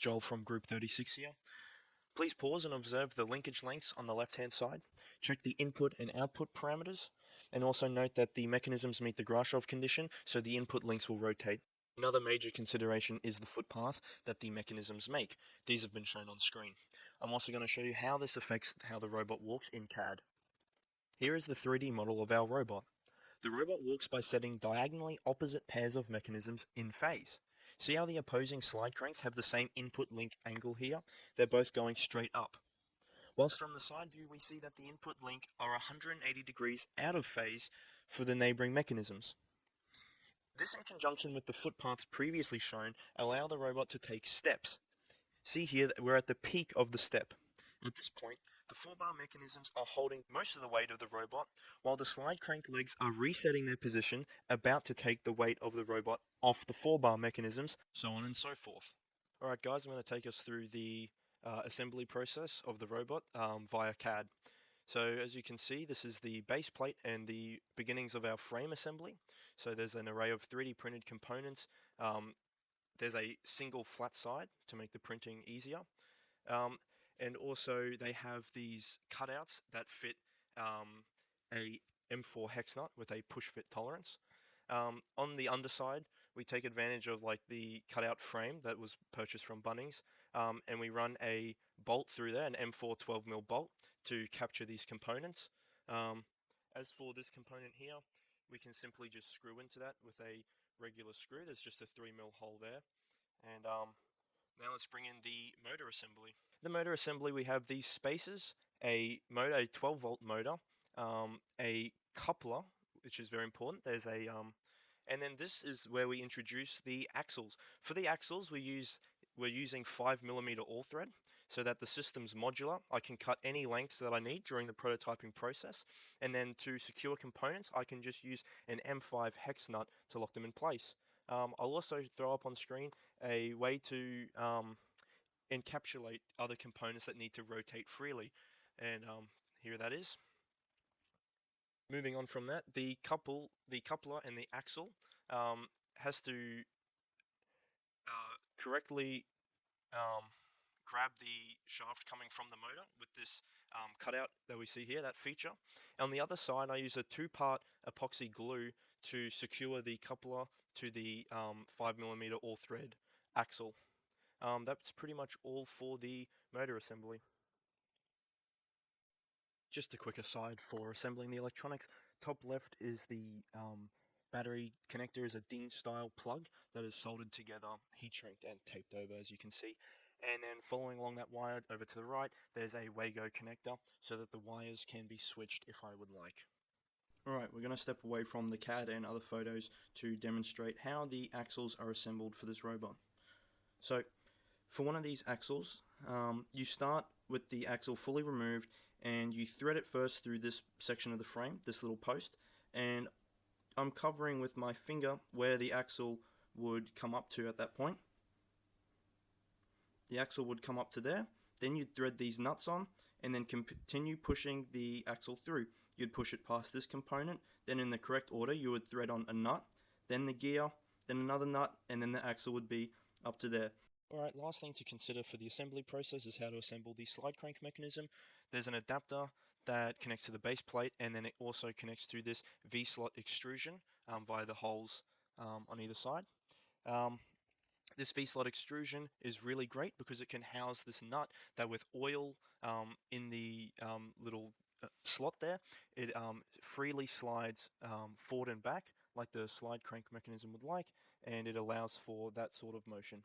Joel from Group 36 here. Please pause and observe the linkage lengths on the left-hand side. Check the input and output parameters, and also note that the mechanisms meet the Grashof condition, so the input links will rotate. Another major consideration is the footpath that the mechanisms make. These have been shown on screen. I'm also going to show you how this affects how the robot walks in CAD. Here is the 3D model of our robot. The robot walks by setting diagonally opposite pairs of mechanisms in phase. See how the opposing slide cranks have the same input link angle here? They're both going straight up. Whilst from the side view we see that the input link are 180 degrees out of phase for the neighboring mechanisms. This, in conjunction with the footpaths previously shown, allow the robot to take steps. See here that we're at the peak of the step. At this point, the 4-bar mechanisms are holding most of the weight of the robot, while the slide crank legs are resetting their position, about to take the weight of the robot off the 4-bar mechanisms, so on and so forth. Alright guys, I'm going to take us through the assembly process of the robot via CAD. So as you can see, this is the base plate and the beginnings of our frame assembly. So there's an array of 3D printed components. There's a single flat side to make the printing easier. And also they have these cutouts that fit a M4 hex nut with a push fit tolerance. On the underside, we take advantage of like the cutout frame that was purchased from Bunnings, and we run a bolt through there, an M4 12mm bolt, to capture these components. As for this component here, we can simply just screw into that with a regular screw. There's just a 3mm hole there. And now let's bring in the motor assembly. The motor assembly, we have these spacers, a 12-volt motor, a coupler, which is very important. There's a and then this is where we introduce the axles. For the axles, we're using 5mm all thread, so that the system's modular. I can cut any lengths that I need during the prototyping process, and then to secure components, I can just use an M5 hex nut to lock them in place. I'll also throw up on screen a way to encapsulate other components that need to rotate freely, and here that is. Moving on from that, the coupler and the axle has to correctly grab the shaft coming from the motor with this cutout that we see here, that feature. On the other side, I use a 2-part epoxy glue to secure the coupler to the 5mm all thread axle. That's pretty much all for the motor assembly. Just a quick aside for assembling the electronics. Top left is the battery connector, is a Dean style plug that is soldered together, heat shrinked and taped over, as you can see. And then following along that wire over to the right, there's a Wago connector so that the wires can be switched if I would like. Alright, we're going to step away from the CAD and other photos to demonstrate how the axles are assembled for this robot. So, for one of these axles, you start with the axle fully removed and you thread it first through this section of the frame, this little post, and I'm covering with my finger where the axle would come up to at that point. The axle would come up to there, then you'd thread these nuts on and then continue pushing the axle through. You'd push it past this component, then in the correct order you would thread on a nut, then the gear, then another nut, and then the axle would be up to there. Alright, last thing to consider for the assembly process is how to assemble the slide crank mechanism. There's an adapter that connects to the base plate, and then it also connects to this V-slot extrusion via the holes on either side. This V-slot extrusion is really great because it can house this nut that, with oil in the little slot there, it freely slides forward and back like the slide crank mechanism would like, and it allows for that sort of motion.